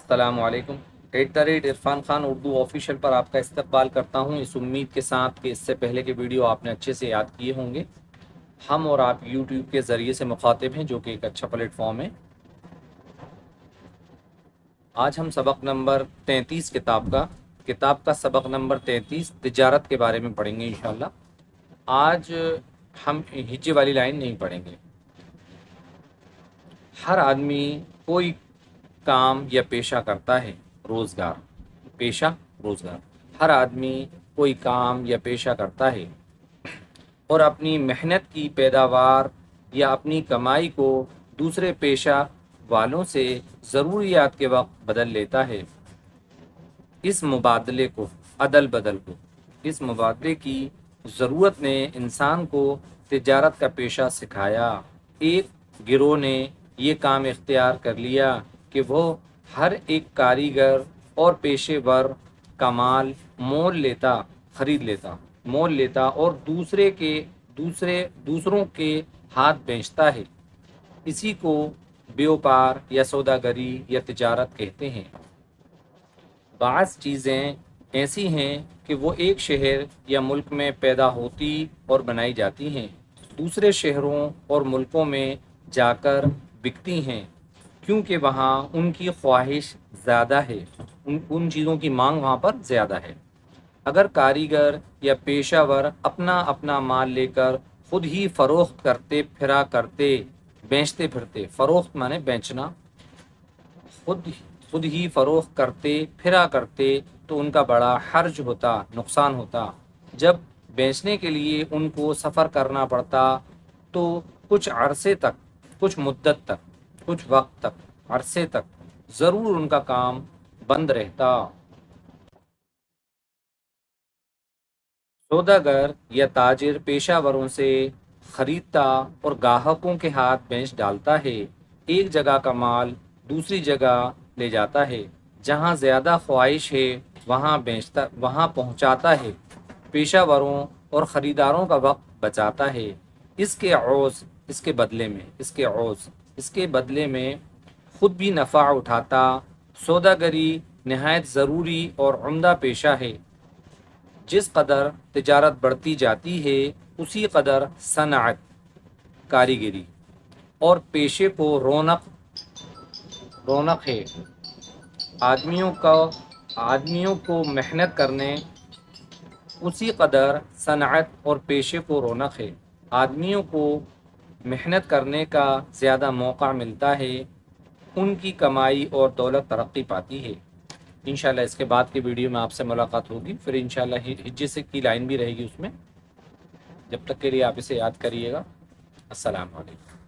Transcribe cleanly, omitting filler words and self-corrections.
السلام علیکم۔ @عرفان خان اردو آفیشیل پر آپ کا استقبال کرتا ہوں، اس امید کے ساتھ کہ اس سے پہلے کے ویڈیو آپ نے اچھے سے یاد کیے ہوں گے۔ ہم اور آپ یوٹیوب کے ذریعے سے مخاطب ہیں، جو کہ ایک اچھا پلیٹ فارم ہے۔ آج ہم سبق نمبر 33 کتاب کا سبق نمبر 33 تجارت کے بارے میں پڑھیں گے انشاءاللہ۔ آج ہم ہجے والی لائن نہیں پڑھیں گے۔ ہر آدمی کوئی کام یا پیشہ کرتا ہے، روزگار۔ ہر آدمی کوئی کام یا پیشہ کرتا ہے اور اپنی محنت کی پیداوار یا اپنی کمائی کو دوسرے پیشہ والوں سے ضروریات کے وقت بدل لیتا ہے۔ اس مبادلے کی ضرورت نے انسان کو تجارت کا پیشہ سکھایا۔ ایک گروہ نے یہ کام اختیار کر لیا کہ وہ ہر ایک کاریگر اور پیشے ور کا مال خرید لیتا اور دوسروں کے ہاتھ بیچتا ہے۔ اسی کو بیوپار یا سوداگری یا تجارت کہتے ہیں۔ بعض چیزیں ایسی ہیں کہ وہ ایک شہر یا ملک میں پیدا ہوتی اور بنائی جاتی ہیں، دوسرے شہروں اور ملکوں میں جا کر بکتی ہیں، کیونکہ وہاں ان کی خواہش زیادہ ہے، ان چیزوں کی مانگ وہاں پر زیادہ ہے۔ اگر کاریگر یا پیشہ ور اپنا مال لے کر خود ہی فروخت بیچتے پھرتے، فروخت مانے بیچنا، خود ہی فروخت کرتے تو ان کا بڑا حرج ہوتا، نقصان ہوتا۔ جب بیچنے کے لیے ان کو سفر کرنا پڑتا تو کچھ وقت تک ضرور ان کا کام بند رہتا۔ سوداگر یا تاجر پیشہ وروں سے خریدتا اور گاہکوں کے ہاتھ بیچ ڈالتا ہے، ایک جگہ کا مال دوسری جگہ لے جاتا ہے، جہاں زیادہ خواہش ہے وہاں پہنچاتا ہے، پیشہ وروں اور خریداروں کا وقت بچاتا ہے۔ اس کے بدلے میں خود بھی نفع اٹھاتا۔ سوداگری نہایت ضروری اور عمدہ پیشہ ہے۔ جس قدر تجارت بڑھتی جاتی ہے، اسی قدر صنعت، کاریگری اور پیشے کو رونق ہے۔ آدمیوں کو محنت کرنے، اسی قدر صنعت اور پیشے کو رونق ہے۔ آدمیوں کو محنت کرنے کا زیادہ موقع ملتا ہے، ان کی کمائی اور دولت ترقی پاتی ہے۔ انشاءاللہ اس کے بعد کی ویڈیو میں آپ سے ملاقات ہوگی، پھر انشاءاللہ ہجے سے کی لائن بھی رہے گی اس میں۔ جب تک کے لیے آپ اسے یاد کریے گا۔ السلام علیکم۔